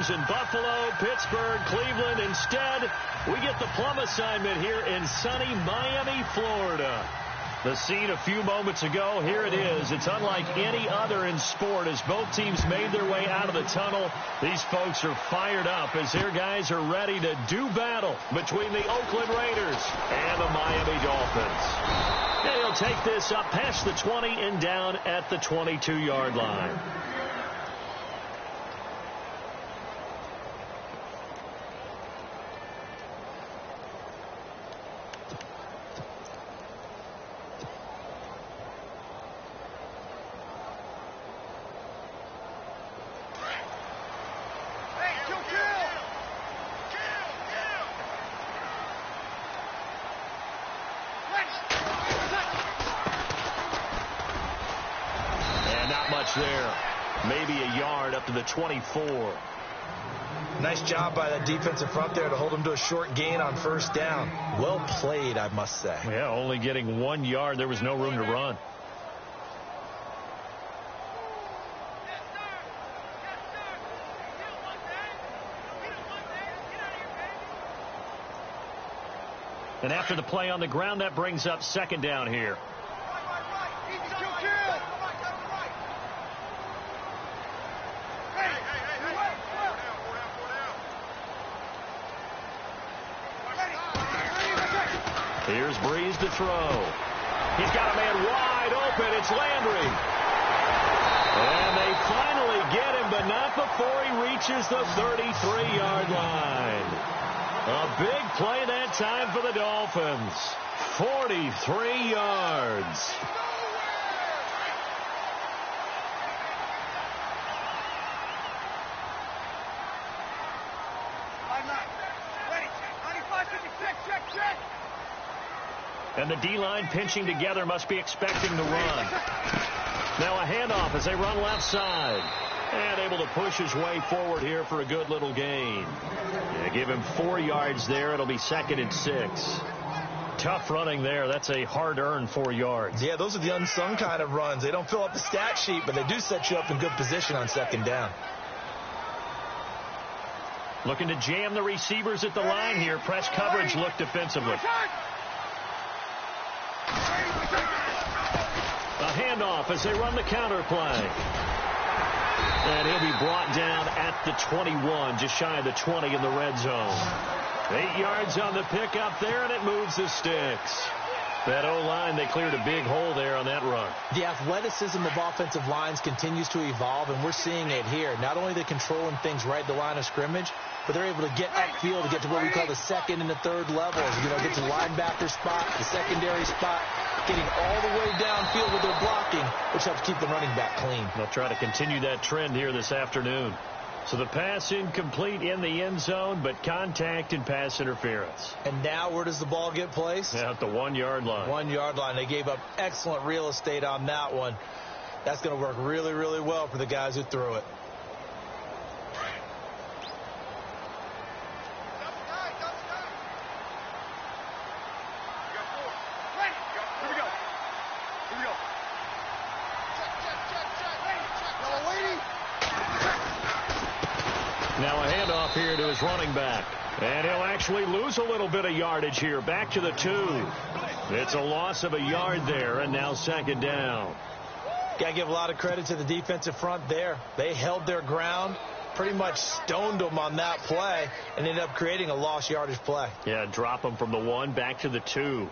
games in Buffalo, Pittsburgh, Cleveland. Instead, we get the plum assignment here in sunny Miami, Florida. The scene a few moments ago, here it is. It's unlike any other in sport as both teams made their way out of the tunnel. These folks are fired up as their guys are ready to do battle between the Oakland Raiders and the Miami Dolphins. And he'll take this up past the 20 and down at the 22-yard line. There, maybe a yard up to the 24. Nice job by the defensive front there to hold them to a short gain on first down. Well played, I must say. Yeah, only getting 1 yard. There was no room to run. And after the play on the ground, that brings up second down here. Here's Breeze to throw. He's got a man wide open. It's Landry. And they finally get him, but not before he reaches the 33-yard line. A big play that time for the Dolphins. 43 yards. And the D-line pinching together must be expecting to run. Now a handoff as they run left side. And able to push his way forward here for a good little gain. Yeah, give him 4 yards there. It'll be 2nd and 6. Tough running there. That's a hard-earned 4 yards. Yeah, those are the unsung kind of runs. They don't fill up the stat sheet, but they do set you up in good position on second down. Looking to jam the receivers at the line here. Press coverage look defensively. A handoff as they run the counter play. And he'll be brought down at the 21, just shy of the 20 in the red zone. 8 yards on the pickup there, and it moves the sticks. That O-line, they cleared a big hole there on that run. The athleticism of offensive lines continues to evolve, and we're seeing it here. Not only are they controlling things right at the line of scrimmage, but they're able to get upfield to get to what we call the second and the third levels. You know, get to the linebacker spot, the secondary spot, getting all the way downfield with their blocking, which helps keep the running back clean. They'll try to continue that trend here this afternoon. So the pass incomplete in the end zone, but contact and pass interference. And now where does the ball get placed? Yeah, at the 1 yard line. 1 yard line. They gave up excellent real estate on that one. That's going to work really, really well for the guys who threw it. Now a handoff here to his running back. And he'll actually lose a little bit of yardage here. Back to the 2. It's a loss of a yard there, and now second down. Got to give a lot of credit to the defensive front there. They held their ground, pretty much stoned them on that play, and ended up creating a lost yardage play. Yeah, drop them from the 1 back to the 2.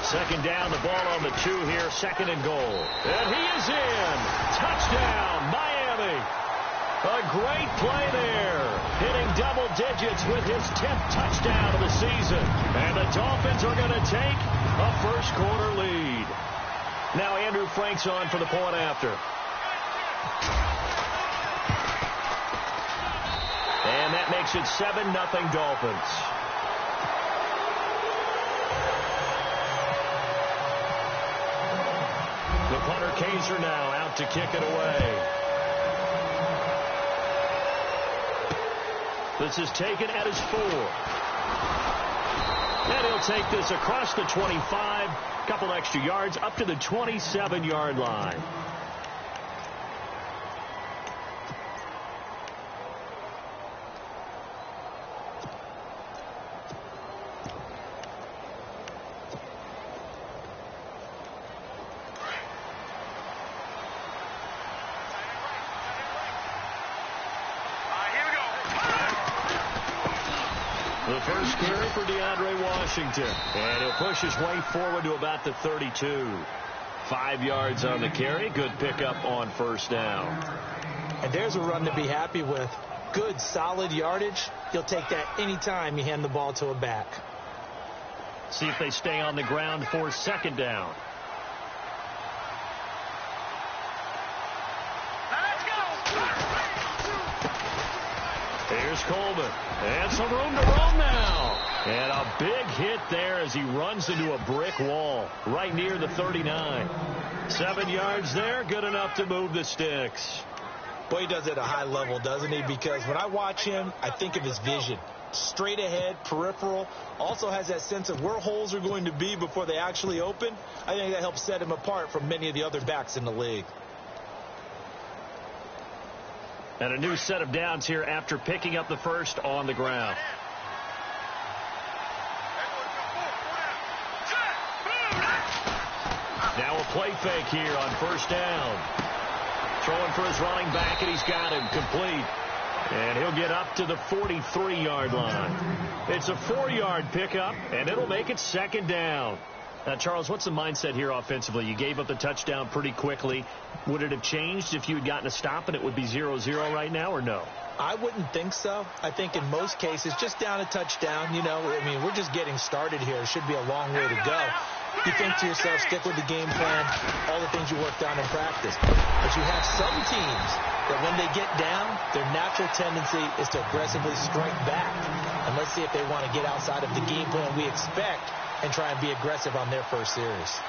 Second down, the ball on the 2 here, 2nd and goal. And he is in. Touchdown, Miami. A great play there. Hitting double digits with his 10th touchdown of the season. And the Dolphins are going to take a first quarter lead. Now Andrew Frank's on for the point after. And that makes it 7-0 Dolphins. The punter Kaiser now out to kick it away. This is taken at his 4. And he'll take this across the 25, couple extra yards up to the 27-yard line. The first carry for DeAndre Washington. And he'll push his way forward to about the 32. 5 yards on the carry. Good pickup on first down. And there's a run to be happy with. Good, solid yardage. You'll take that anytime you hand the ball to a back. See if they stay on the ground for second down. Here's Coleman. And some room to roam now. And a big hit there as he runs into a brick wall right near the 39. 7 yards there, good enough to move the sticks. Boy, he does it at a high level, doesn't he? Because when I watch him, I think of his vision. Straight ahead, peripheral, also has that sense of where holes are going to be before they actually open. I think that helps set him apart from many of the other backs in the league. And a new set of downs here after picking up the first on the ground. Now a play fake here on first down. Throwing for his running back, and he's got him complete. And he'll get up to the 43-yard line. It's a 4-yard pickup, and it'll make it second down. Now, Charles, what's the mindset here offensively? You gave up the touchdown pretty quickly. Would it have changed if you had gotten a stop and it would be 0-0 right now, or no? I wouldn't think so. I think in most cases, just down a touchdown, you know, I mean, we're just getting started here. It should be a long way to go. You think to yourself, stick with the game plan, all the things you worked on in practice. But you have some teams that when they get down, their natural tendency is to aggressively strike back. And let's see if they want to get outside of the game plan we expect and try and be aggressive on their first series.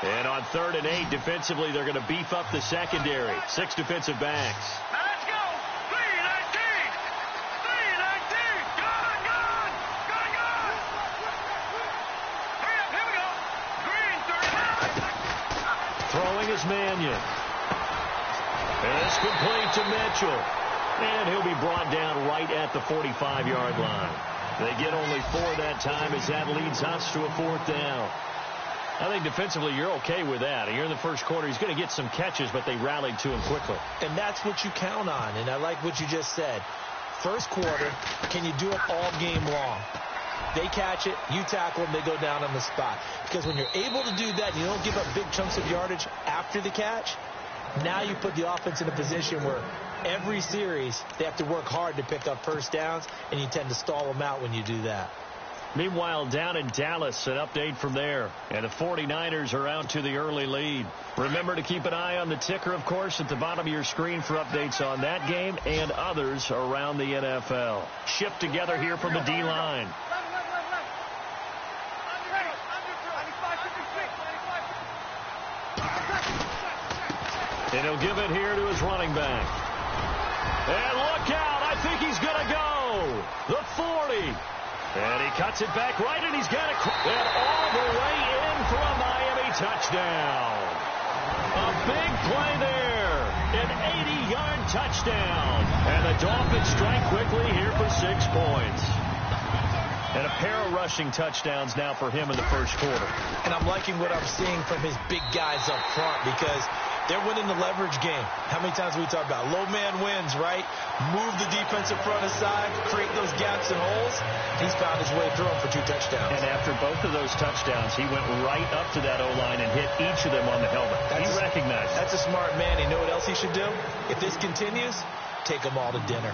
And on 3rd and 8, defensively, they're going to beef up the secondary. 6 defensive backs. Let's go! 3-19! 3-19! Good! Hurry up, here we go! Green, 39! Throwing is Mannion. And it's complete to Mitchell. And he'll be brought down right at the 45-yard line. They get only 4 that time as that leads us to a 4th down. I think defensively you're okay with that. Here in the first quarter, he's going to get some catches, but they rallied to him quickly. And that's what you count on, and I like what you just said. First quarter, can you do it all game long? They catch it, you tackle them, they go down on the spot. Because when you're able to do that, you don't give up big chunks of yardage after the catch, now you put the offense in a position where every series they have to work hard to pick up first downs, and you tend to stall them out when you do that. Meanwhile, down in Dallas, an update from there. And the 49ers are out to the early lead. Remember to keep an eye on the ticker, of course, at the bottom of your screen for updates on that game and others around the NFL. Shift together here from the D-line. And he'll give it here to his running back. And look out, I think he's going to go. The 40. And he cuts it back right, and he's got it. And all the way in for a Miami touchdown. A big play there. An 80-yard touchdown. And the Dolphins strike quickly here for 6 points. And a pair of rushing touchdowns now for him in the first quarter. And I'm liking what I'm seeing from his big guys up front because they're winning the leverage game. How many times have we talked about low man wins, right? Move the defensive front aside, create those gaps and holes. He's found his way through them for 2 touchdowns. And after both of those touchdowns, he went right up to that O-line and hit each of them on the helmet. He recognized it. That's a smart man. You know what else he should do? If this continues, take them all to dinner.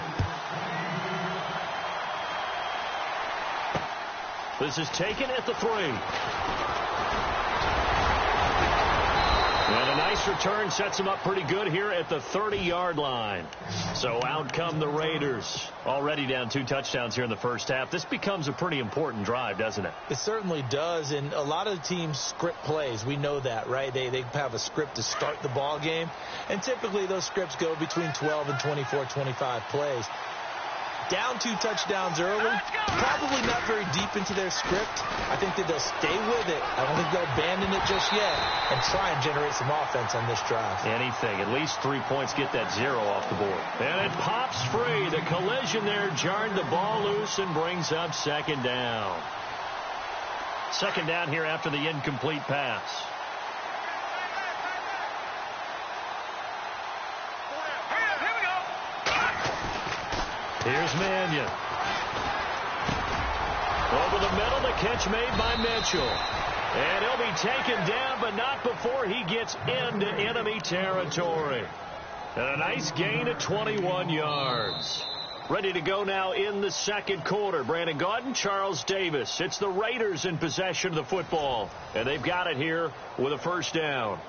This is taken at the 3. And a nice return sets them up pretty good here at the 30-yard line. So out come the Raiders. Already down 2 touchdowns here in the first half. This becomes a pretty important drive, doesn't it? It certainly does, and a lot of teams script plays. We know that, right? They have a script to start the ball game, and typically those scripts go between 12 and 24, 25 plays. Down 2 touchdowns early, probably not very deep into their script. I think that they'll stay with it. I don't think they'll abandon it just yet and try and generate some offense on this drive. Anything. At least 3 points, get that 0 off the board. And it pops free. The collision there jarred the ball loose and brings up second down. Second down here after the incomplete pass. Here's Mannion. Over the middle, the catch made by Mitchell. And he'll be taken down, but not before he gets into enemy territory. And a nice gain of 21 yards. Ready to go now in the second quarter. Brandon Gaudin, Charles Davis. It's the Raiders in possession of the football. And they've got it here with a first down.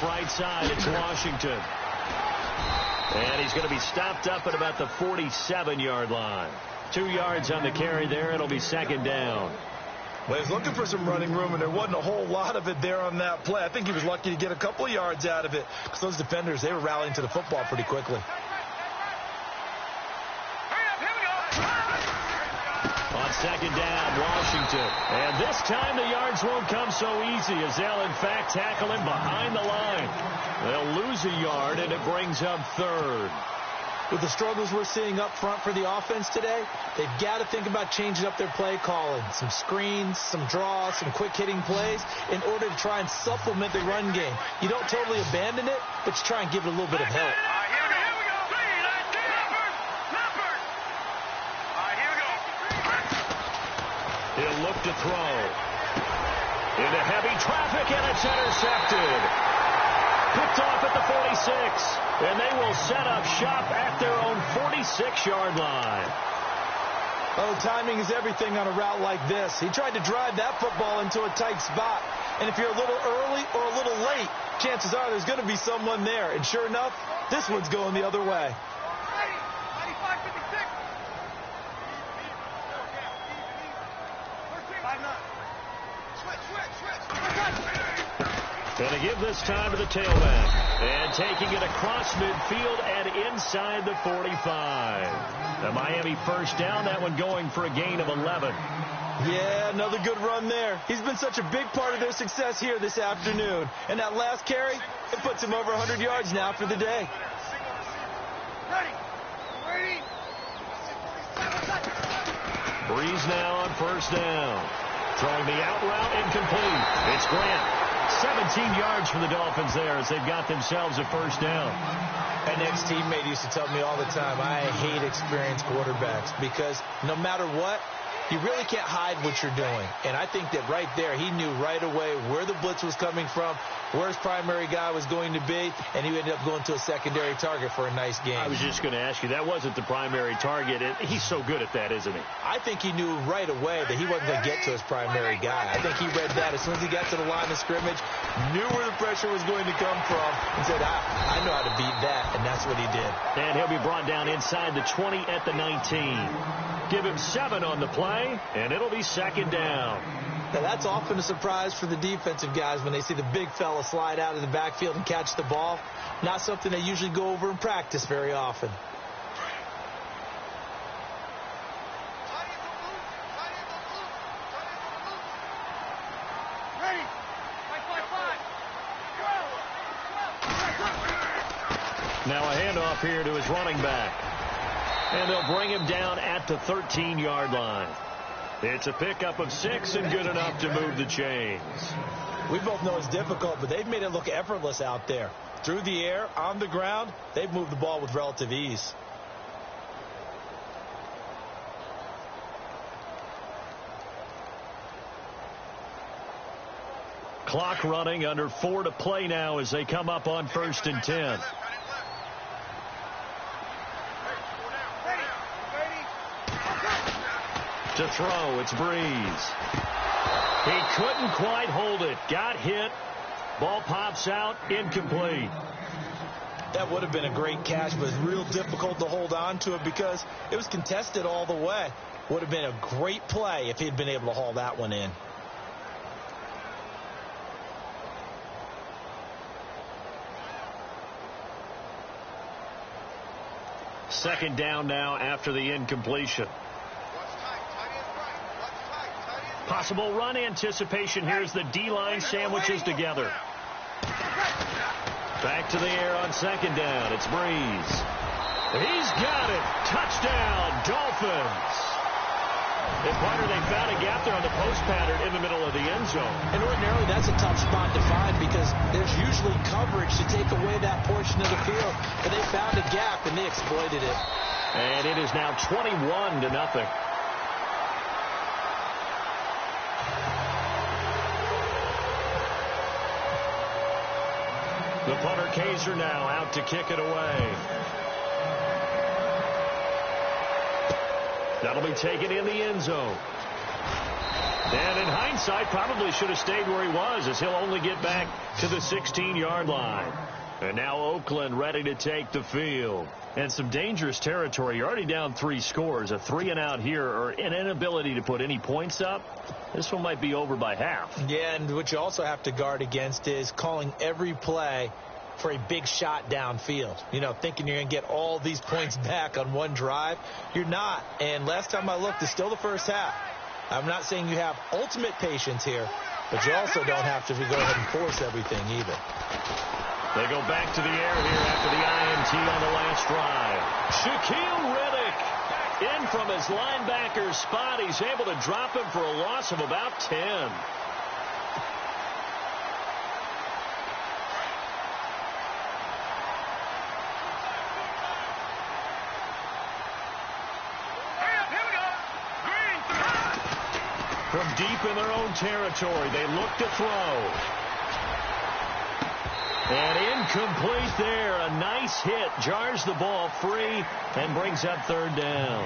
Right side, it's Washington. And he's going to be stopped up at about the 47-yard line. 2 yards on the carry there. It'll be second down. Well, he's looking for some running room, and there wasn't a whole lot of it there on that play. I think he was lucky to get a couple of yards out of it because those defenders, they were rallying to the football pretty quickly. On second down, Washington. And this time the yards won't come so easy as they'll, in fact, tackle him behind the line. They'll lose a yard, and it brings up third. With the struggles we're seeing up front for the offense today, they've got to think about changing up their play calling. Some screens, some draws, some quick-hitting plays in order to try and supplement the run game. You don't totally abandon it, but you try and give it a little bit of help. He'll look to throw. Into heavy traffic, and it's intercepted. Picked off at the 46. And they will set up shop at their own 46-yard line. Oh, timing is everything on a route like this. He tried to drive that football into a tight spot. And if you're a little early or a little late, chances are there's going to be someone there. And sure enough, this one's going the other way. Going to give this time to the tailback. And taking it across midfield and inside the 45. The Miami first down, that one going for a gain of 11. Yeah, another good run there. He's been such a big part of their success here this afternoon. And that last carry, it puts him over 100 yards now for the day. Breeze now on first down. Throwing the out route, incomplete. It's Grant. 17 yards for the Dolphins there as they've got themselves a first down. An ex-teammate used to tell me all the time, I hate experienced quarterbacks because no matter what, you really can't hide what you're doing. And I think that right there, he knew right away where the blitz was coming from, where his primary guy was going to be, and he ended up going to a secondary target for a nice game. I was just going to ask you, that wasn't the primary target. He's so good at that, isn't he? I think he knew right away that he wasn't going to get to his primary guy. I think he read that as soon as he got to the line of scrimmage, knew where the pressure was going to come from, and said, I know how to beat that, and that's what he did. And he'll be brought down inside the 20 at the 19. Give him 7 on the play, and it'll be second down. Now, that's often a surprise for the defensive guys when they see the big fella slide out of the backfield and catch the ball. Not something they usually go over in practice very often. Now a handoff here to his running back. And they'll bring him down at the 13-yard line. It's a pickup of 6 and good enough to move the chains. We both know it's difficult, but they've made it look effortless out there. Through the air, on the ground, they've moved the ball with relative ease. Clock running, under 4 to play now as they come up on 1st and 10. To throw, it's Breeze. He couldn't quite hold it. Got hit. Ball pops out, incomplete. That would have been a great catch, but it's real difficult to hold on to it because it was contested all the way. Would have been a great play if he'd been able to haul that one in. Second down now after the incompletion. Possible run anticipation. Here's the D-line sandwiches together. Back to the air on 2nd down. It's Breeze. He's got it. Touchdown, Dolphins. If Potter, they found a gap there on the post pattern in the middle of the end zone. And ordinarily, that's a tough spot to find because there's usually coverage to take away that portion of the field. But they found a gap, and they exploited it. And it is now 21-0. The punter, Kaiser, now out to kick it away. That'll be taken in the end zone. And in hindsight, probably should have stayed where he was, as he'll only get back to the 16-yard line. And now Oakland ready to take the field. And some dangerous territory. You're already down 3 scores. A 3-and-out here, or an inability to put any points up. This one might be over by half. Yeah, and what you also have to guard against is calling every play for a big shot downfield. You know, thinking you're going to get all these points back on one drive. You're not. And last time I looked, it's still the first half. I'm not saying you have ultimate patience here, but you also don't have to go ahead and force everything either. They go back to the air here after the INT on the last drive. Shaquille Riddick in from his linebacker spot. He's able to drop him for a loss of about 10. From deep in their own territory, they look to throw. And incomplete there. A nice hit. Jars the ball free and brings up 3rd down.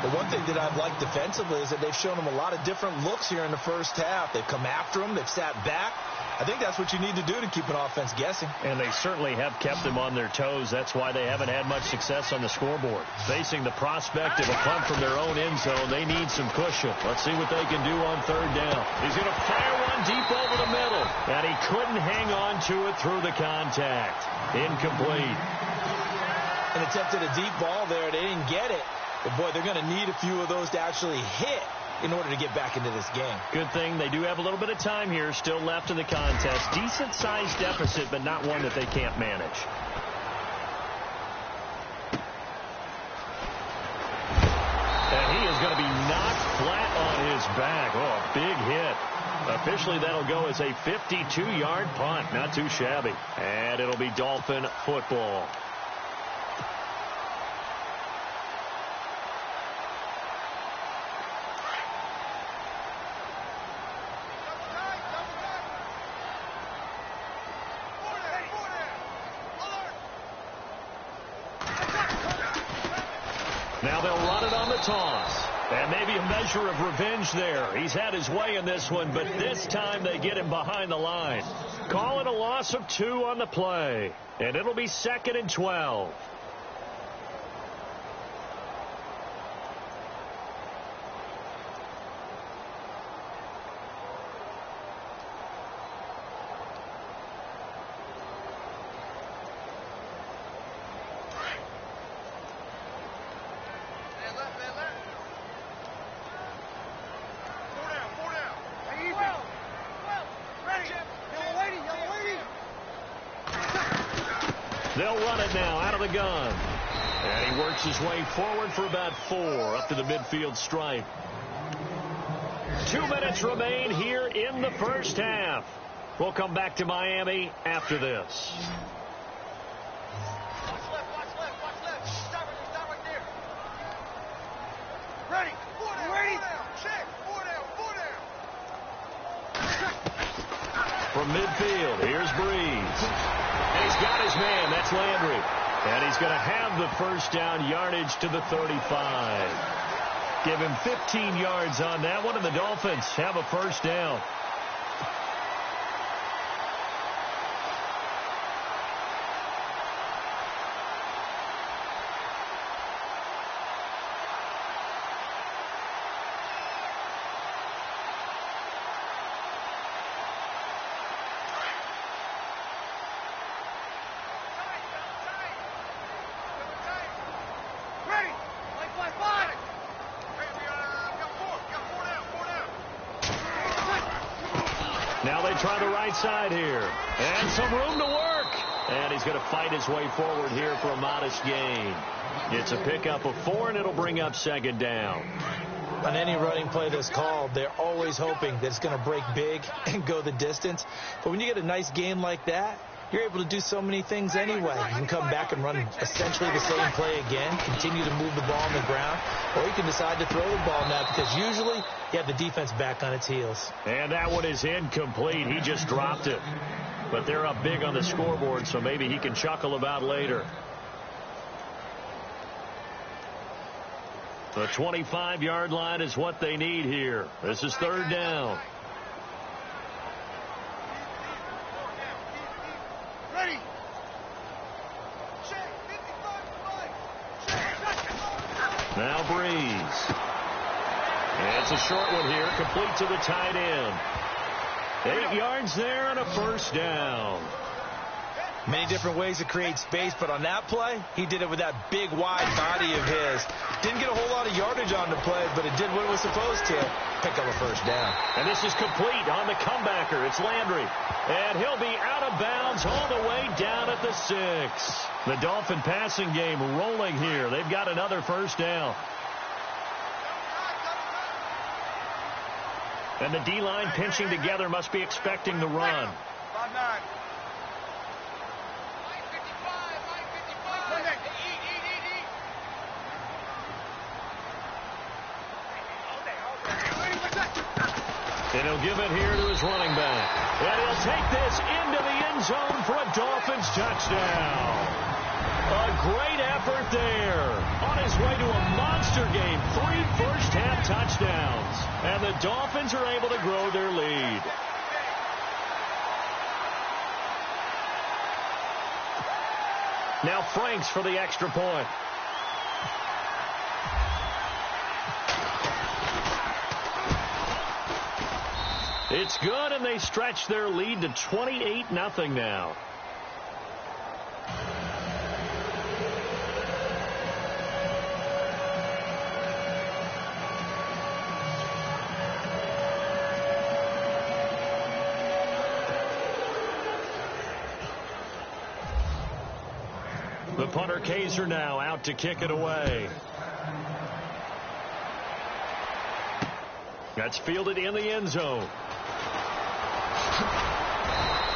The one thing that I've liked defensively is that they've shown him a lot of different looks here in the first half. They've come after him. They've sat back. I think that's what you need to do to keep an offense guessing. And they certainly have kept them on their toes. That's why they haven't had much success on the scoreboard. Facing the prospect of a punt from their own end zone, they need some cushion. Let's see what they can do on 3rd down. He's going to fire one deep over the middle. And he couldn't hang on to it through the contact. Incomplete. And attempted a deep ball there. They didn't get it. But, boy, they're going to need a few of those to actually hit in order to get back into this game. Good thing they do have a little bit of time here still left in the contest. Decent-sized deficit, but not one that they can't manage. And he is going to be knocked flat on his back. Oh, a big hit. Officially, that'll go as a 52-yard punt. Not too shabby. And it'll be Dolphin football. Now they'll run it on the toss. And maybe a measure of revenge there. He's had his way in this one, but this time they get him behind the line. Call it a loss of 2 on the play. And it'll be 2nd and 12. They'll run it now out of the gun. And he works his way forward for about 4 up to the midfield stripe. 2 minutes remain here in the first half. We'll come back to Miami after this. Watch left. Stop right there. Ready. 4 down. Ready. Check. 4 down. from midfield. Here's Breeze. And he's got his man. That's Landry. And he's going to have the first down, yardage to the 35. Give him 15 yards on that one, and the Dolphins have a first down. Now they try the right side here. And some room to work. And he's going to fight his way forward here for a modest gain. It's a pickup of 4, and it'll bring up second down. On any running play that's called, they're always hoping that it's going to break big and go the distance. But when you get a nice gain like that, you're able to do so many things anyway. You can come back and run essentially the same play again, continue to move the ball on the ground, or you can decide to throw the ball now because usually you have the defense back on its heels. And that one is incomplete. He just dropped it. But they're up big on the scoreboard, so maybe he can chuckle about later. The 25-yard line is what they need here. This is third down. Ready. Now Breeze. And it's a short one here, complete to the tight end. 8 yards there and a first down. Many different ways to create space, but on that play, he did it with that big, wide body of his. Didn't get a whole lot of yardage on the play, but it did what it was supposed to. Pick up a first down. And this is complete on the comebacker. It's Landry. And he'll be out of bounds all the way down at the 6. The Dolphin passing game rolling here. They've got another first down. And the D-line pinching together must be expecting the run. 5-9. And he'll give it here to his running back. And he'll take this into the end zone for a Dolphins touchdown. A great effort there. On his way to a monster game. 3 first-half touchdowns. And the Dolphins are able to grow their lead. Now Franks for the extra point. It's good, and they stretch their lead to 28-0 now. The punter Kaiser now out to kick it away. That's fielded in the end zone.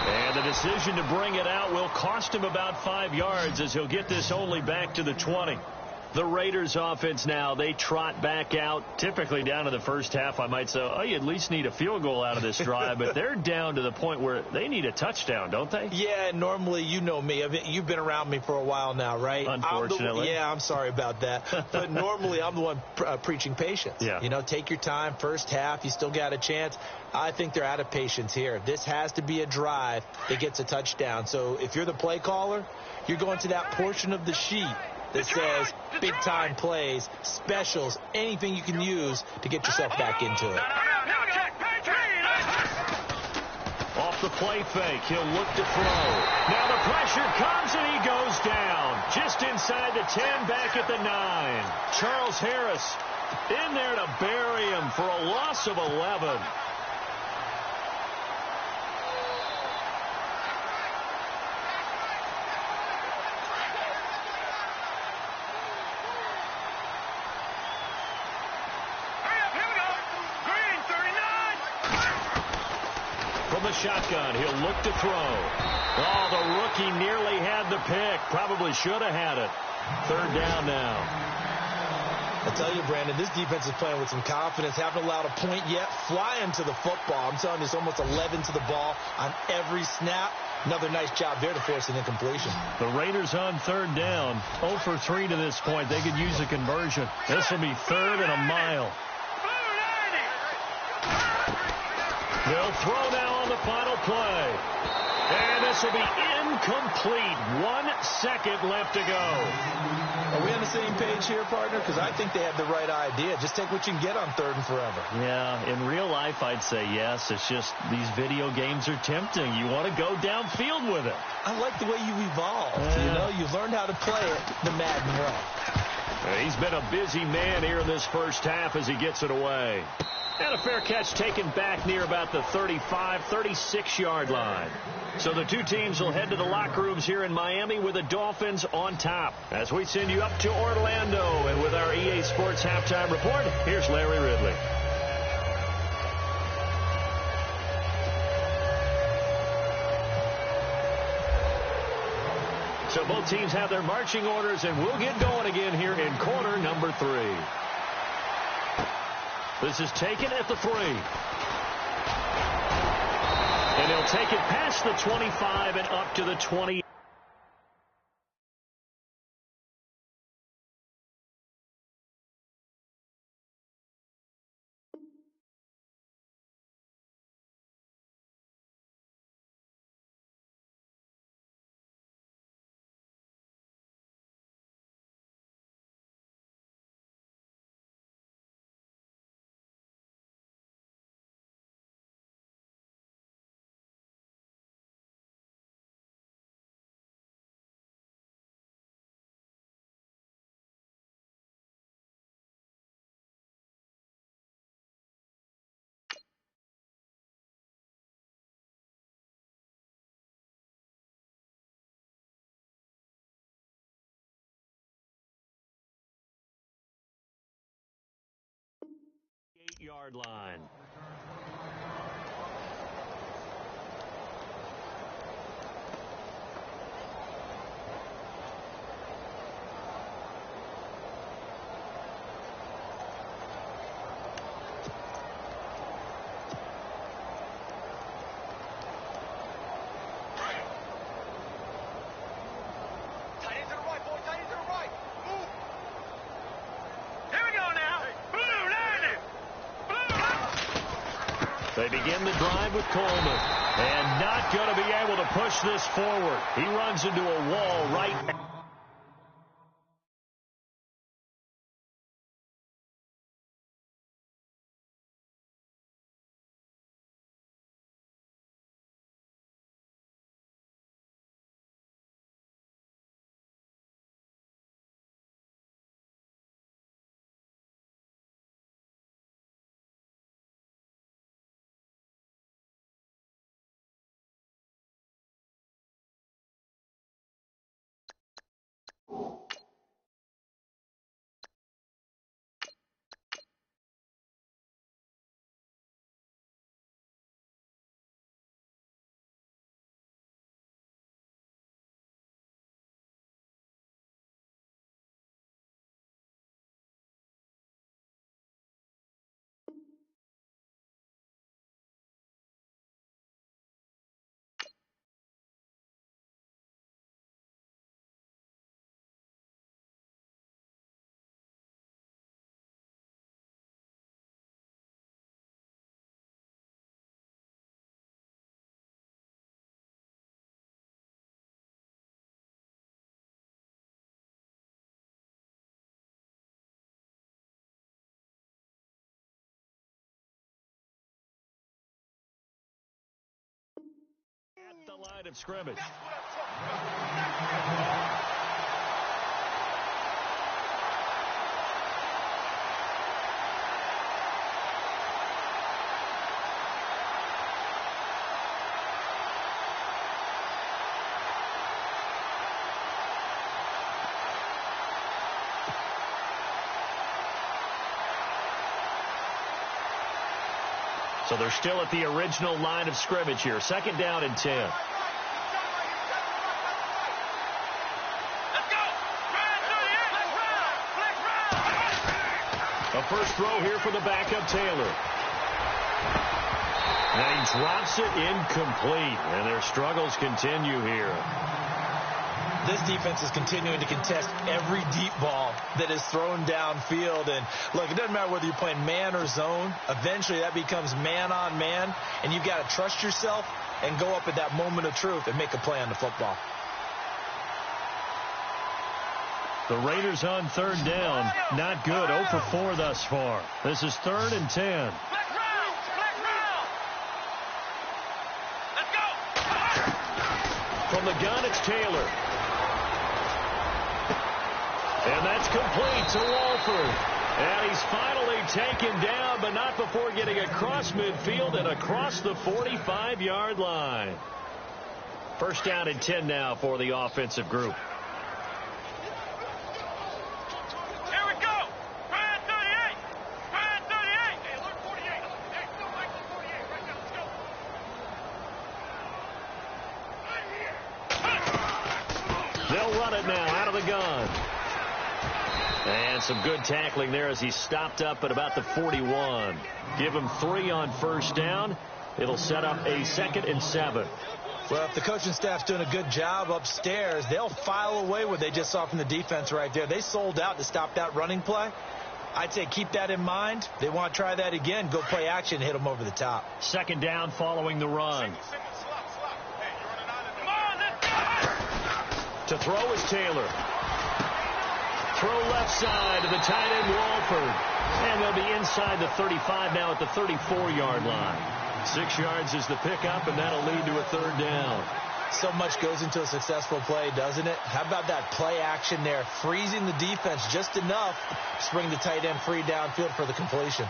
And the decision to bring it out will cost him about 5 yards as he'll get this only back to the 20. The Raiders offense now, they trot back out, typically down to the first half. I might say, oh, you at least need a field goal out of this drive, but they're down to the point where they need a touchdown, don't they? Yeah, normally, you know me. You've been around me for a while now, right? Unfortunately. I'm sorry about that. But normally, I'm the one preaching patience. Yeah. You know, take your time, first half, you still got a chance. I think they're out of patience here. This has to be a drive that gets a touchdown. So if you're the play caller, you're going to that portion of the sheet that says big-time plays, specials, anything you can use to get yourself back into it. Off the play fake, he'll look to throw. Now the pressure comes, and he goes down. Just inside the 10, back at the 9. Charles Harris in there to bury him for a loss of 11. Shotgun, he'll look to throw. Oh, the rookie nearly had the pick. Probably should have had it. Third down now. I tell you, Brandon, this defense is playing with some confidence. Haven't allowed a point yet. Flying to the football. I'm telling you, it's almost 11 to the ball on every snap. Another nice job there to force an incompletion. The Raiders on third down. 0 for 3 to this point. They could use a conversion. This will be 3rd and a mile. They'll throw now on the final play. And this will be incomplete. 1 second left to go. Are we on the same page here, partner? Because I think they have the right idea. Just take what you can get on 3rd and forever. Yeah, in real life, I'd say yes. It's just these video games are tempting. You want to go downfield with it. I like the way you've evolved. You know, you've learned how to play it the Madden way. He's been a busy man here in this first half as he gets it away. And a fair catch taken back near about the 35, 36-yard line. So the two teams will head to the locker rooms here in Miami with the Dolphins on top. As we send you up to Orlando, and with our EA Sports Halftime Report, here's Larry Ridley. So both teams have their marching orders, and we'll get going again here in quarter number 3. This is taken at the 3. And he'll take it past the 25 and up to the 20. Yard line. Tight end to the right, boy. Tight end to the right. Move. Here we go now. Blue landing. They begin the drive with Coleman. And not going to be able to push this forward. He runs into a wall right. At the line of scrimmage. So they're still at the original line of scrimmage here. 2nd down and 10. Let's go. Run to the end. Let's run. first throw here for the backup Taylor. And he drops it incomplete, and their struggles continue here. This defense is continuing to contest every deep ball that is thrown downfield. And, look, it doesn't matter whether you're playing man or zone. Eventually, that becomes man on man, and you've got to trust yourself and go up at that moment of truth and make a play on the football. The Raiders on third down. Not good. 0 for 4 thus far. This is 3rd and 10. From the gun, it's Taylor. And that's complete to Walford. And he's finally taken down, but not before getting across midfield and across the 45-yard line. First down and 10 now for the offensive group. Here we go. Brand 38. Brand 38. Hey, alert 48. Hey, no, Michael 48 right now. Let's go. They'll run it now out of the gun. And some good tackling there as he stopped up at about the 41. Give him 3 on first down. It'll set up a 2nd and 7. Well, if the coaching staff's doing a good job upstairs, they'll file away what they just saw from the defense right there. They sold out to stop that running play. I'd say keep that in mind. They want to try that again. Go play action, hit them over the top. 2nd down following the run. To throw is Taylor. Throw left side to the tight end Walford. And they'll be inside the 35 now at the 34-yard line. 6 yards is the pickup, and that'll lead to a 3rd down. So much goes into a successful play, doesn't it? How about that play action there, freezing the defense just enough to bring the tight end free downfield for the completion.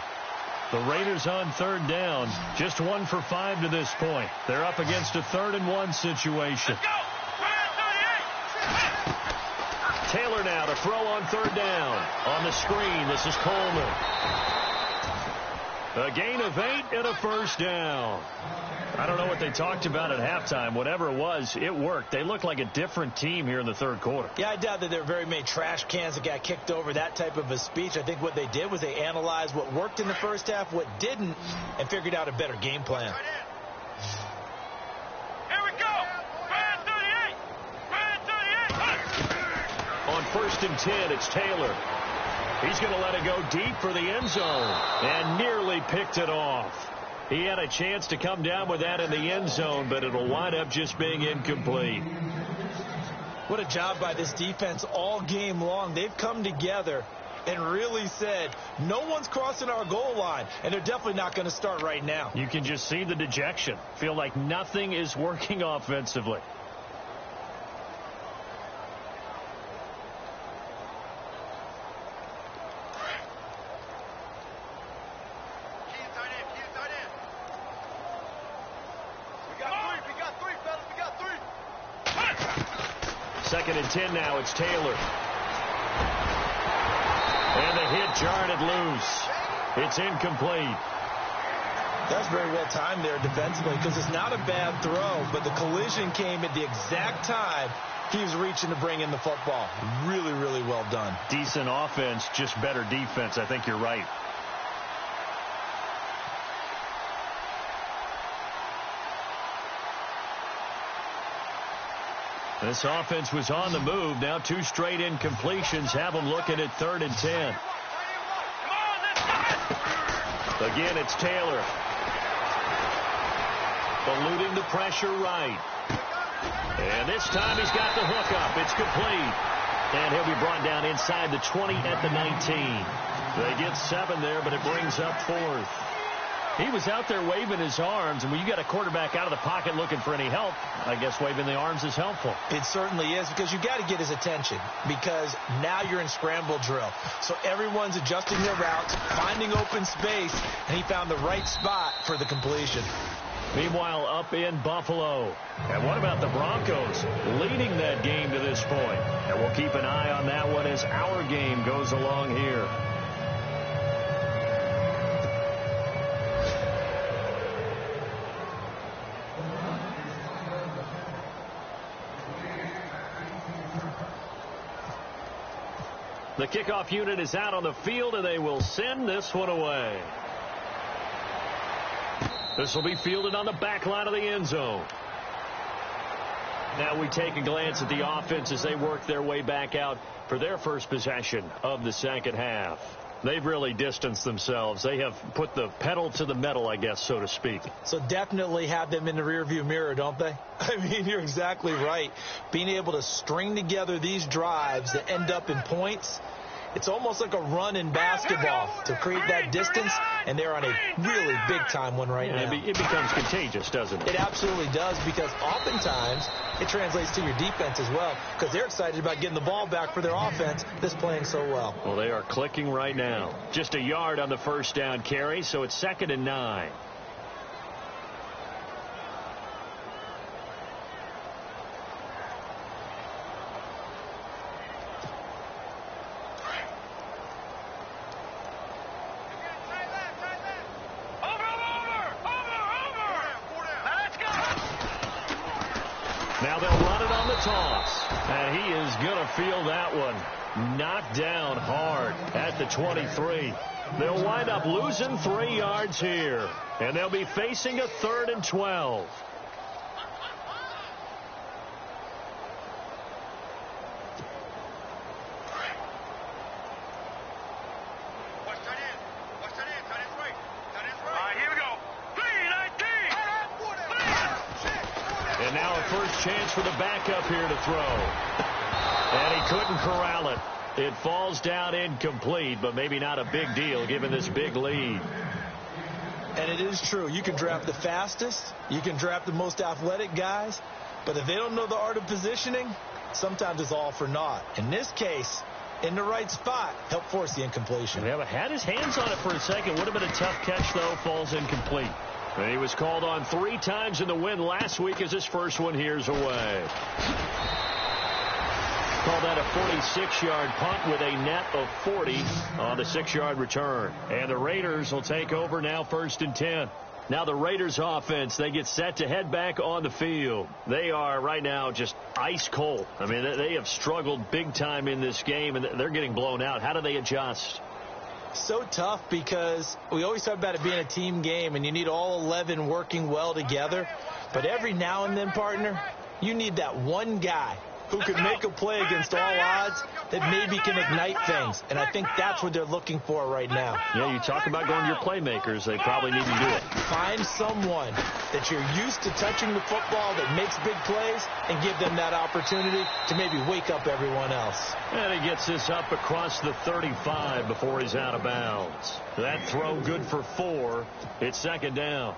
The Raiders on 3rd down, just 1 for 5 to this point. They're up against a 3rd and 1 situation. Taylor now to throw on 3rd down. On the screen, this is Coleman. A gain of 8 and a first down. I don't know what they talked about at halftime. Whatever it was, it worked. They look like a different team here in the 3rd quarter. Yeah, I doubt that there were very many trash cans that got kicked over, that type of a speech. I think what they did was they analyzed what worked in the first half, what didn't, and figured out a better game plan. Here we go. Brand 38. Brand 38. On 1st and 10, it's Taylor. He's going to let it go deep for the end zone and nearly picked it off. He had a chance to come down with that in the end zone, but it'll wind up just being incomplete. What a job by this defense all game long. They've come together and really said, no one's crossing our goal line, and they're definitely not going to start right now. You can just see the dejection. Feel like nothing is working offensively. Second and 10 now, it's Taylor. And the hit jarred it loose. It's incomplete. That's very well timed there defensively because it's not a bad throw, but the collision came at the exact time he was reaching to bring in the football. Really, really well done. Decent offense, just better defense. I think you're right. This offense was on the move. Now 2 straight incompletions have them looking at 3rd and 10. Again, it's Taylor. Eluding the pressure right. And this time he's got the hook up. It's complete. And he'll be brought down inside the 20 at the 19. They get 7 there, but it brings up 4th. He was out there waving his arms, and when you got a quarterback out of the pocket looking for any help, I guess waving the arms is helpful. It certainly is, because you got to get his attention, because now you're in scramble drill. So everyone's adjusting their routes, finding open space, and he found the right spot for the completion. Meanwhile, up in Buffalo. And what about the Broncos leading that game to this point? And we'll keep an eye on that one as our game goes along here. The kickoff unit is out on the field, and they will send this one away. This will be fielded on the back line of the end zone. Now we take a glance at the offense as they work their way back out for their first possession of the second half. They've really distanced themselves. They have put the pedal to the metal, I guess, so to speak. So definitely have them in the rearview mirror, don't they? I mean, you're exactly right. Being able to string together these drives that end up in points, it's almost like a run in basketball to create that distance, and they're on a really big-time one right now. It becomes contagious, doesn't it? It absolutely does, because oftentimes it translates to your defense as well, because they're excited about getting the ball back for their offense that's playing so well. Well, they are clicking right now. Just a yard on the first down carry, so it's 2nd and 9. Now they'll run it on the toss. And he is going to feel that one knocked down hard at the 23. They'll wind up losing 3 yards here. And they'll be facing a 3rd and 12. And now a first chance for the backup here to throw. And he couldn't corral it. It falls down incomplete, but maybe not a big deal given this big lead. And it is true. You can draft the fastest. You can draft the most athletic guys. But if they don't know the art of positioning, sometimes it's all for naught. In this case, in the right spot, helped force the incompletion. Yeah, but had his hands on it for a second. Would have been a tough catch, though. Falls incomplete. And he was called on 3 times in the win last week as his first one here's away. Call that a 46-yard punt with a net of 40 on the 6-yard return. And the Raiders will take over now 1st and 10. Now the Raiders offense, they get set to head back on the field. They are right now just ice cold. I mean, they have struggled big time in this game, and they're getting blown out. How do they adjust? So tough, because we always talk about it being a team game, and you need all 11 working well together. But every now and then, partner, you need that one guy who can make a play against all odds that maybe can ignite things. And I think that's what they're looking for right now. Yeah, you talk about going to your playmakers. They probably need to do it. Find someone that you're used to touching the football that makes big plays and give them that opportunity to maybe wake up everyone else. And he gets this up across the 35 before he's out of bounds. That throw good for 4. It's 2nd down.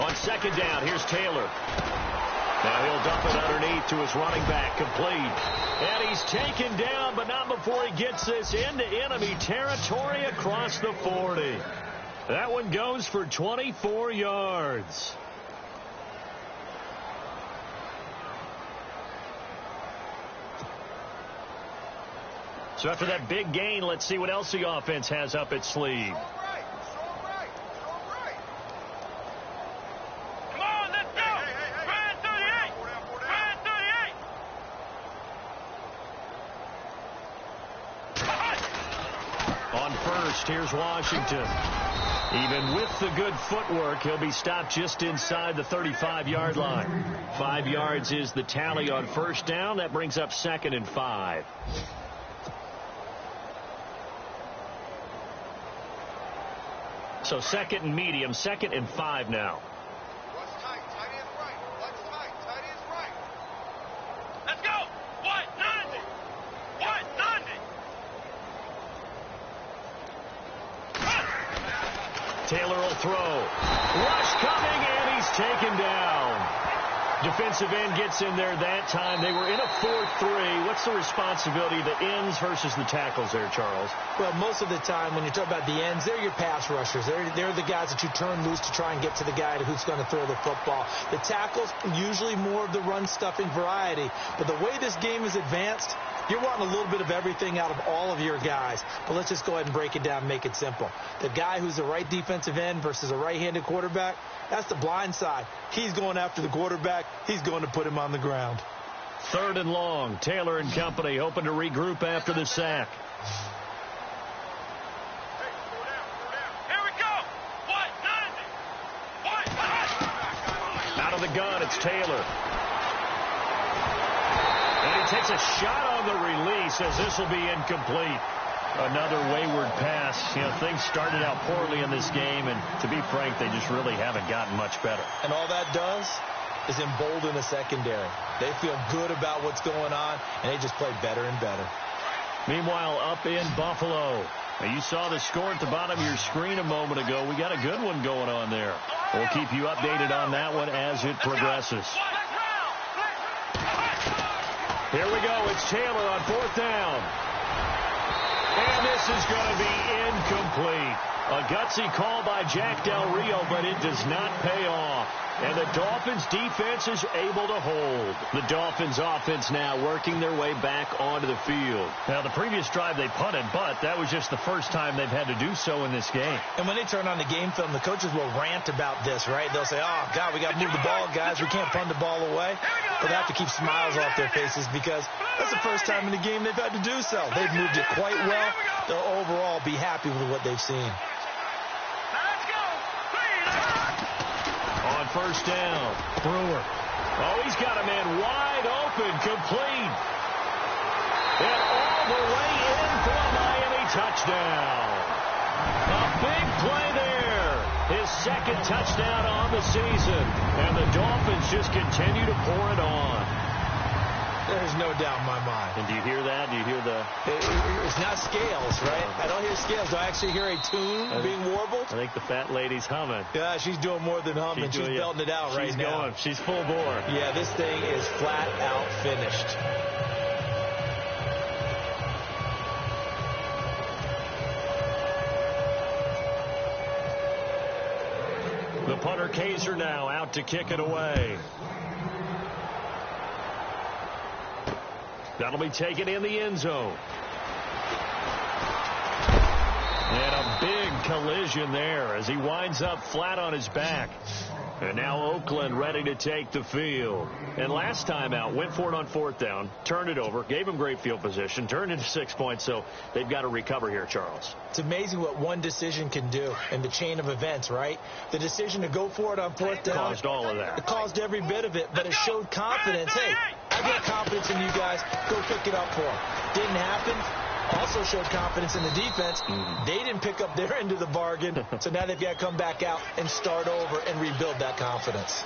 On 2nd down, here's Taylor. Now he'll dump it underneath to his running back, complete. And he's taken down, but not before he gets this into enemy territory across the 40. That one goes for 24 yards. So after that big gain, let's see what else the offense has up its sleeve. On first, here's Washington. Even with the good footwork, he'll be stopped just inside the 35-yard line. 5 yards is the tally on first down. That brings up 2nd and 5. So 2nd and medium, 2nd and 5 now. Taylor will throw. Rush coming, and he's taken down. Defensive end gets in there that time. They were in a 4-3 what's the responsibility, the ends versus the tackles there, Charles? Well, most of the time when you talk about the ends, they're your pass rushers. They're the guys that you turn loose to try and get to the guy who's going to throw the football. The tackles, usually more of the run-stuffing variety. But the way this game is advanced, you're wanting a little bit of everything out of all of your guys. But let's just go ahead and break it down and make it simple. The guy who's the right defensive end versus a right-handed quarterback, that's the blind side. He's going after the quarterback. He's going to put him on the ground. 3rd and long. Taylor and company hoping to regroup after the sack. Here we go. What? Out of the gun, it's Taylor. And he takes a shot on the release as this will be incomplete. Another wayward pass. You know, things started out poorly in this game, and to be frank, they just really haven't gotten much better. And all that does is embolden the secondary. They feel good about what's going on, and they just play better and better. Meanwhile, up in Buffalo. Now, you saw the score at the bottom of your screen a moment ago. We got a good one going on there. We'll keep you updated on that one as it progresses. Here we go. It's Taylor on 4th down. And this is going to be incomplete. A gutsy call by Jack Del Rio, but it does not pay off. And the Dolphins' defense is able to hold. The Dolphins' offense now working their way back onto the field. Now, the previous drive they punted, but that was just the first time they've had to do so in this game. And when they turn on the game film, the coaches will rant about this, right? They'll say, oh, God, we got to move the ball, guys. We can't punt the ball away. But they have to keep smiles off their faces because that's the first time in the game they've had to do so. They've moved it quite well. They'll overall be happy with what they've seen. On 1st down, Brewer. Oh, he's got a man wide open, complete. And all the way in for a Miami touchdown. A big play there. His 2nd touchdown on the season. And the Dolphins just continue to pour it on. There's no doubt in my mind. And do you hear that? Do you hear the... It's not scales, right? I don't hear scales. Do I actually hear a tune being warbled? I think the fat lady's humming. Yeah, she's doing more than humming. She's belting it out right now. She's going. She's full bore. Yeah, this thing is flat out finished. The punter Kaiser now out to kick it away. That'll be taken in the end zone. And a big collision there as he winds up flat on his back. And now Oakland ready to take the field. And last time out, went for it on 4th down, turned it over, gave him great field position, turned into 6 points, so they've got to recover here, Charles. It's amazing what one decision can do in the chain of events, right? The decision to go for it on 4th down. Caused all of that. It caused every bit of it, but it showed confidence. Hey, I got confidence in you guys. Go pick it up for them. Didn't happen. Also showed confidence in the defense. They didn't pick up their end of the bargain, so now they've got to come back out and start over and rebuild that confidence.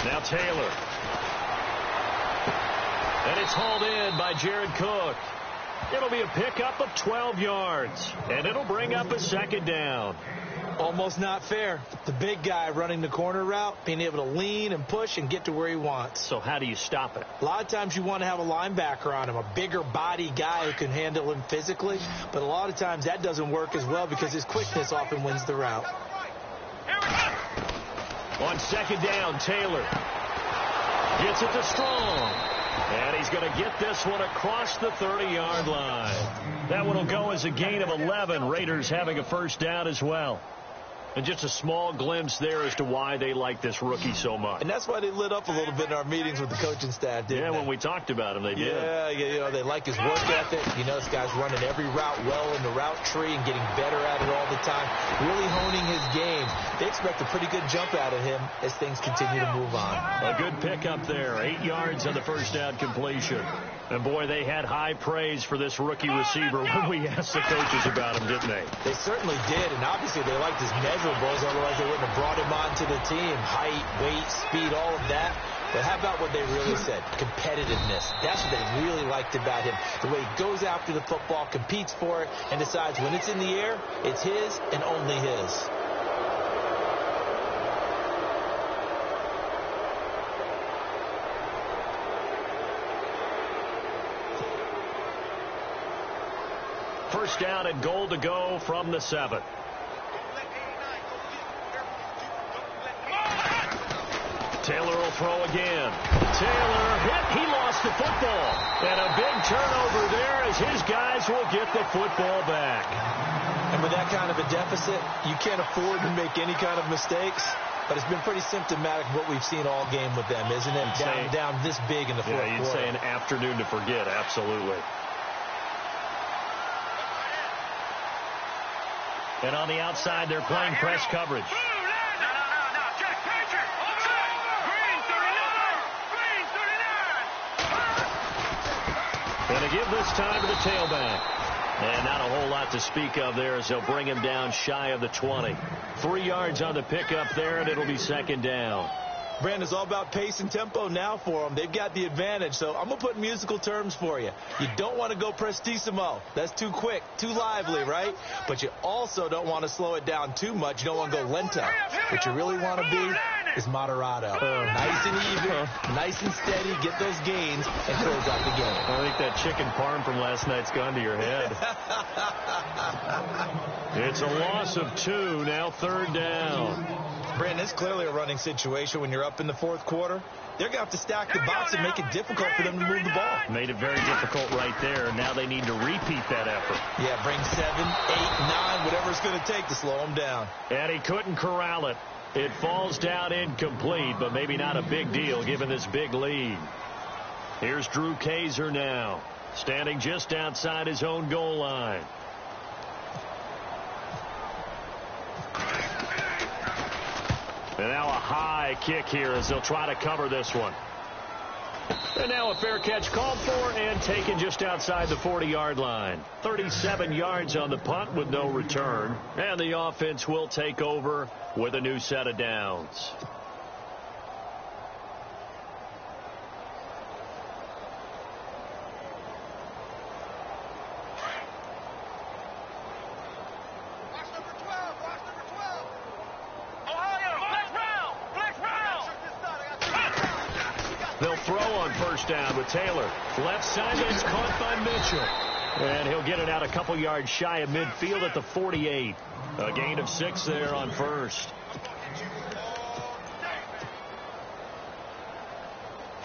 Now Taylor. And it's hauled in by Jared Cook. It'll be a pickup of 12 yards. And it'll bring up a 2nd down. Almost not fair. The big guy running the corner route, being able to lean and push and get to where he wants. So how do you stop it? A lot of times you want to have a linebacker on him, a bigger body guy who can handle him physically. But a lot of times that doesn't work as well because his quickness often wins the route. On 2nd down, Taylor gets it to Strong. And he's going to get this one across the 30-yard line. That one will go as a gain of 11. Raiders having a 1st down as well. And just a small glimpse there as to why they like this rookie so much. And that's why they lit up a little bit in our meetings with the coaching staff, didn't they? When we talked about him, they did. Yeah, you know, they like his work ethic. You know, this guy's running every route well in the route tree and getting better at it all the time, really honing his game. They expect a pretty good jump out of him as things continue to move on. A good pickup there, 8 yards on the 1st down completion. And, boy, they had high praise for this rookie receiver when we asked the coaches about him, didn't they? They certainly did, and obviously they liked his measurables, otherwise they wouldn't have brought him onto the team. Height, weight, speed, all of that. But how about what they really said? Competitiveness. That's what they really liked about him. The way he goes after the football, competes for it, and decides when it's in the air, it's his and only his. First down and goal to go from the 7. Taylor will throw again. Taylor hit. He lost the football. And a big turnover there as his guys will get the football back. And with that kind of a deficit, you can't afford to make any kind of mistakes. But it's been pretty symptomatic of what we've seen all game with them, isn't it? Down this big in the fourth quarter. Yeah, you'd say an afternoon to forget. Absolutely. And on the outside, they're playing press coverage. Going to give this time to the tailback. And not a whole lot to speak of there as they'll bring him down shy of the 20. 3 yards on the pickup there, and it'll be second down. Brandon, it's all about pace and tempo now for them. They've got the advantage, so I'm going to put musical terms for you. You don't want to go prestissimo. That's too quick, too lively, right? But you also don't want to slow it down too much. You don't want to go lento. What you really want to be is moderato. Nice and even, nice and steady, get those gains, and close out the game. I think that chicken parm from last night's gone to your head. It's a loss of 2, now third down. Brandon, it's clearly a running situation when you're up in the fourth quarter. They're going to have to stack the box and make it difficult for them to move the ball. Made it very difficult right there. Now they need to repeat that effort. Yeah, bring 7, 8, 9, whatever it's going to take to slow them down. And he couldn't corral it. It falls down incomplete, but maybe not a big deal given this big lead. Here's Drew Kaiser now, standing just outside his own goal line. And now a high kick here as they'll try to cover this one. And now a fair catch called for and taken just outside the 40-yard line. 37 yards on the punt with no return. And the offense will take over with a new set of downs. They'll throw on first down with Taylor. Left side, it's caught by Mitchell. And he'll get it out a couple yards shy of midfield at the 48. A gain of 6 there on first.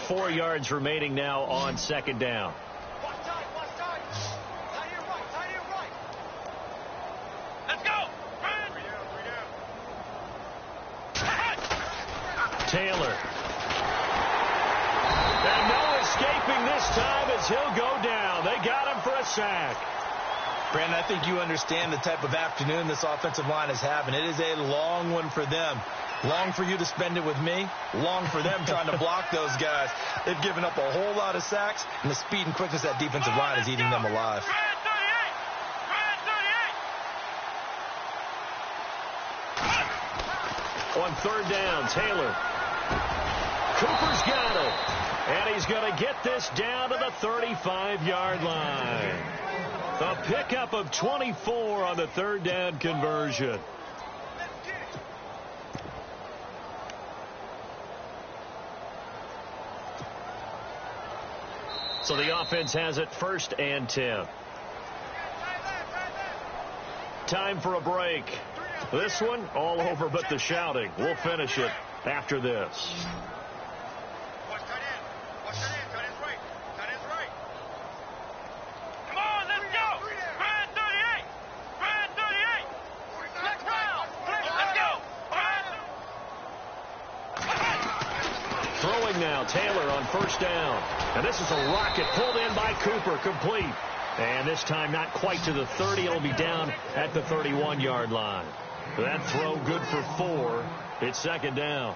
4 yards remaining now on second down. Let's go. Taylor. And no escaping this time as he'll go down. They got him for a sack. Brandon, I think you understand the type of afternoon this offensive line is having. It is a long one for them. Long for you to spend it with me. Long for them trying to block those guys. They've given up a whole lot of sacks, and the speed and quickness of that defensive line is eating them alive. On third down, Taylor. Cooper's got it. And he's going to get this down to the 35-yard line. A pickup of 24 on the third down conversion. So the offense has it first and 10. Time for a break. This one, all over but the shouting. We'll finish it after this. Now Taylor on first down. And this is a rocket pulled in by Cooper, complete. And this time not quite to the 30. It'll be down at the 31-yard line. That throw good for 4. It's second down.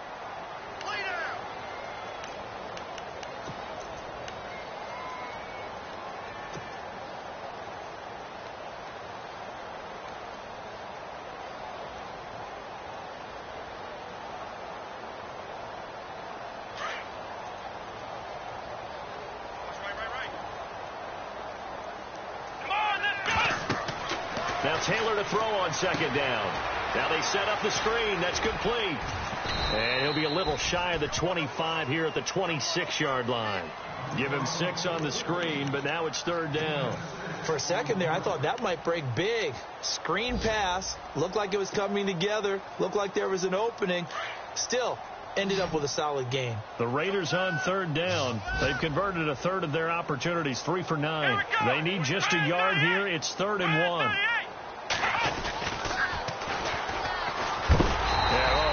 Taylor to throw on second down. Now they set up the screen. That's complete. And he'll be a little shy of the 25 here at the 26-yard line. Give him 6 on the screen, but now it's third down. For a second there, I thought that might break big. Screen pass. Looked like it was coming together. Looked like there was an opening. Still, ended up with a solid gain. The Raiders on third down. They've converted a third of their opportunities, 3 for 9. They need just a yard here. It's 3rd and 1.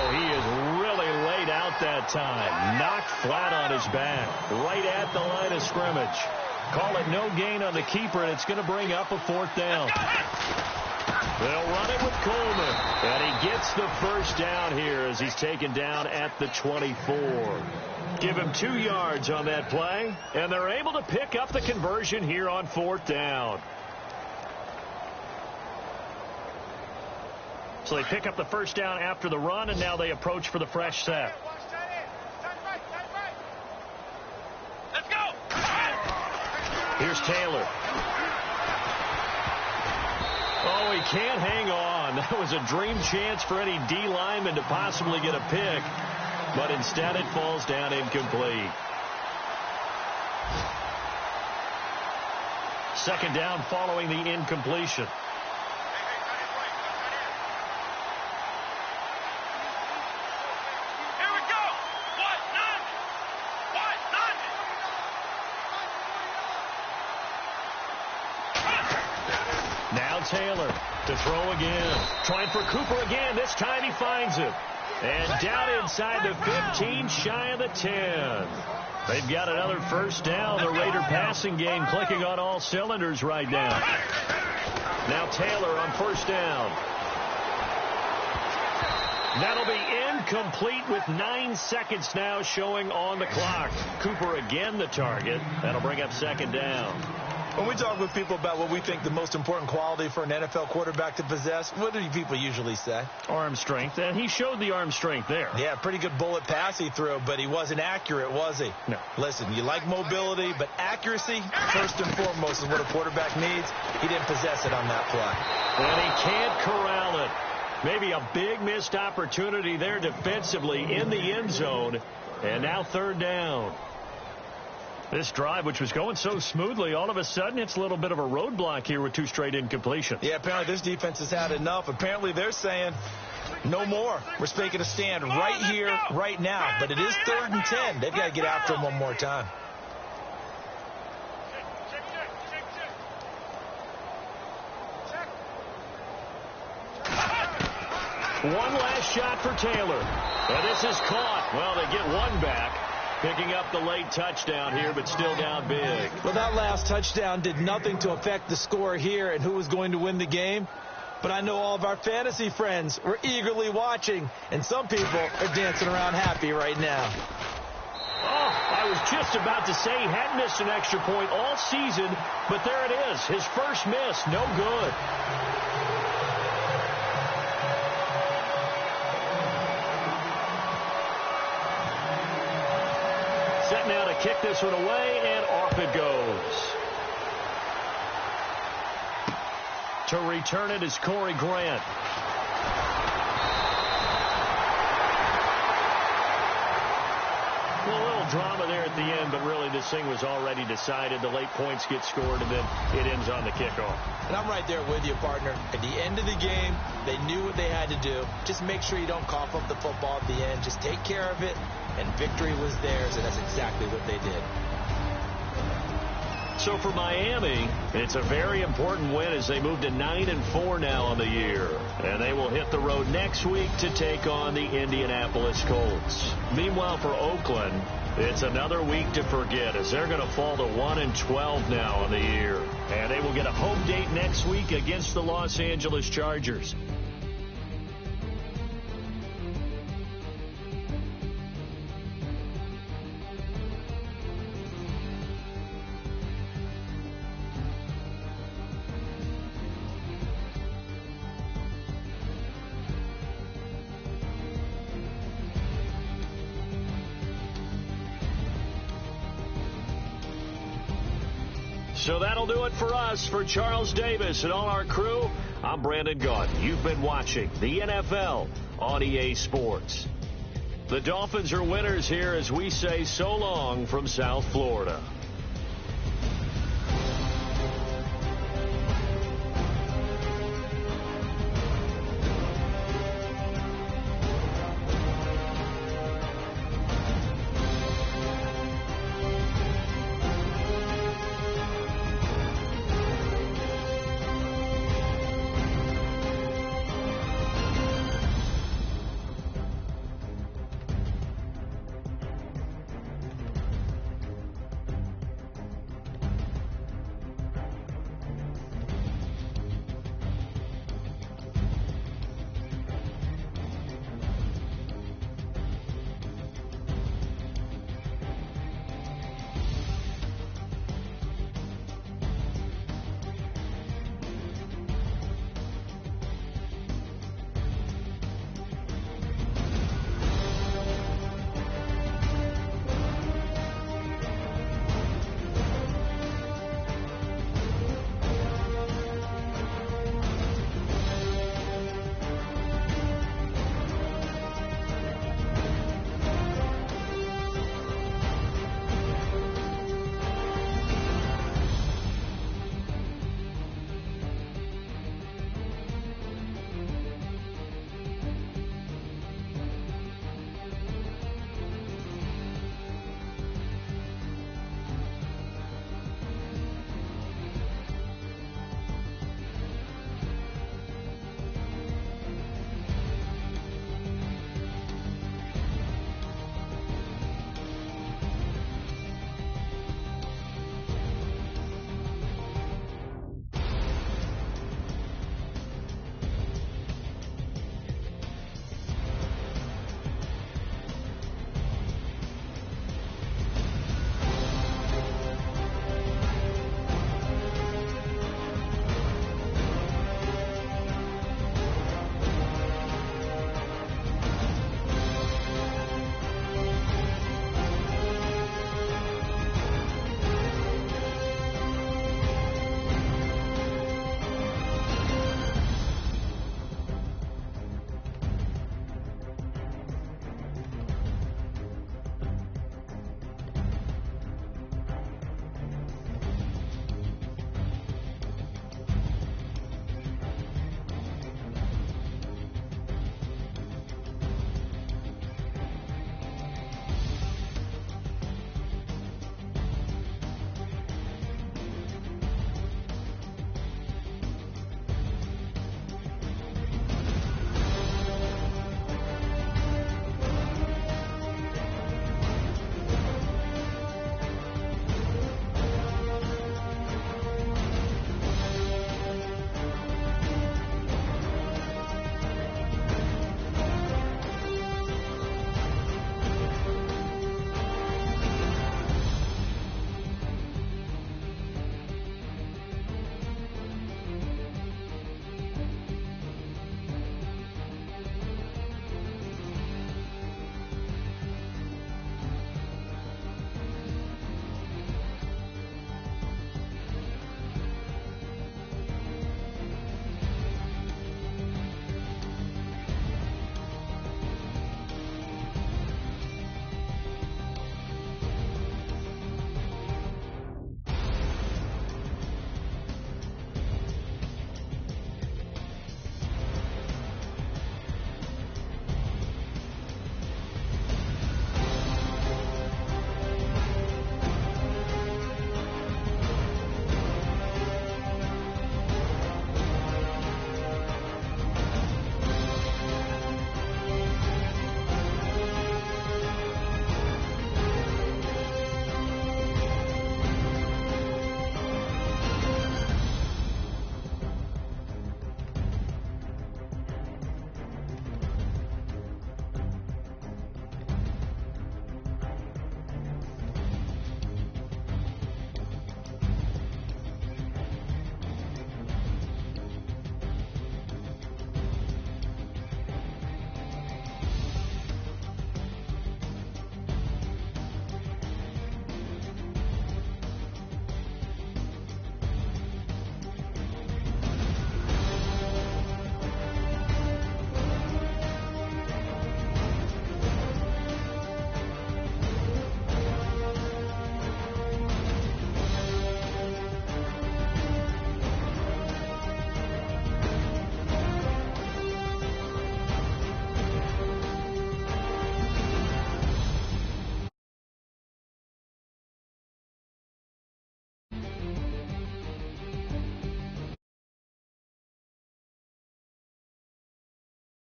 He is really laid out that time. Knocked flat on his back. Right at the line of scrimmage. Call it no gain on the keeper, and it's going to bring up a 4th down. They'll run it with Coleman. And he gets the first down here as he's taken down at the 24. Give him 2 yards on that play, and they're able to pick up the conversion here on 4th down. So they pick up the first down after the run, and now they approach for the fresh set. Let's go. Here's Taylor. Oh, he can't hang on. That was a dream chance for any D lineman to possibly get a pick, but instead it falls down incomplete. Second down following the incompletion. Taylor to throw again. Trying for Cooper again. This time he finds it. And down inside the 15, shy of the 10. They've got another first down. The Raider passing game clicking on all cylinders right now. Now Taylor on first down. That'll be incomplete with 9 seconds now showing on the clock. Cooper again the target. That'll bring up second down. When we talk with people about what we think the most important quality for an NFL quarterback to possess, what do people usually say? Arm strength, and he showed the arm strength there. Yeah, pretty good bullet pass he threw, but he wasn't accurate, was he? No. Listen, you like mobility, but accuracy, first and foremost, is what a quarterback needs. He didn't possess it on that play. And he can't corral it. Maybe a big missed opportunity there defensively in the end zone, and now third down. This drive, which was going so smoothly, all of a sudden it's a little bit of a roadblock here with 2 straight incompletions. Yeah, apparently this defense has had enough. Apparently they're saying no more. We're making a stand right here, right now. But it is 3rd and 10. They've got to get after him one more time. One last shot for Taylor. And this is caught. Well, they get one back. Picking up the late touchdown here, but still down big. Well, that last touchdown did nothing to affect the score here and who was going to win the game. But I know all of our fantasy friends were eagerly watching, and some people are dancing around happy right now. Oh, I was just about to say he hadn't missed an extra point all season, but there it is. His first miss, no good. Set now to kick this one away, and off it goes. To return it is Corey Grant. A little drama there at the end, but really this thing was already decided. The late points get scored, and then it ends on the kickoff. And I'm right there with you, partner. At the end of the game, they knew what they had to do. Just make sure you don't cough up the football at the end. Just take care of it, and victory was theirs, and that's exactly what they did. So for Miami, it's a very important win as they move to 9-4 now on the year. And they will hit the road next week to take on the Indianapolis Colts. Meanwhile, for Oakland, it's another week to forget as they're going to fall to 1-12 now on the year. And they will get a home date next week against the Los Angeles Chargers. So that'll do it for us. For Charles Davis and all our crew, I'm Brandon Gaudin. You've been watching the NFL on EA Sports. The Dolphins are winners here as we say so long from South Florida.